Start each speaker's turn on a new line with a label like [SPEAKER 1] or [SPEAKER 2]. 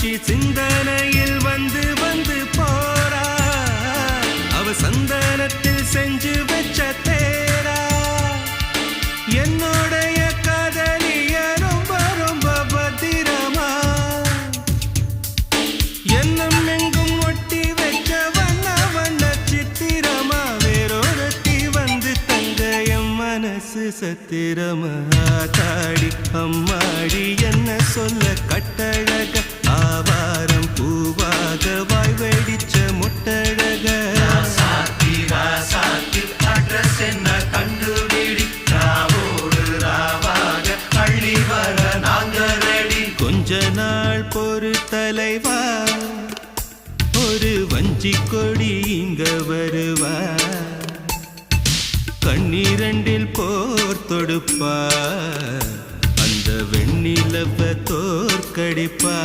[SPEAKER 1] மீனாட்சி சிந்தனையில் வந்து வந்து போறா அவ சந்தனத்தில் செஞ்சு வச்ச தேரா என்னுடைய காதலிய ரொம்ப ரொம்ப பத்திரமா என்னும் எங்கும் ஒட்டி வைக்க வண்ண வண்ண சித்திரமா வேறொருத்தி வந்து தங்க என் மனசு சத்திரமா தாடி அம்மாடி என்ன சொல்ல கட்டழக ஆவாரம் பூவாக வாய் வெடிச்ச முட்டழக அட்ரஸ் என்ன கண்டுபிடி ராவோடு ராவாக அள்ளி வர நாங்க ரெடி கொஞ்ச நாள் பொறு தலைவா ஒரு வஞ்சி கொடி இங்க வருவா கண்ணீரண்டில் போர் தொடுப்பா அந்த வெண்ணிலவ தோற்கடிப்பா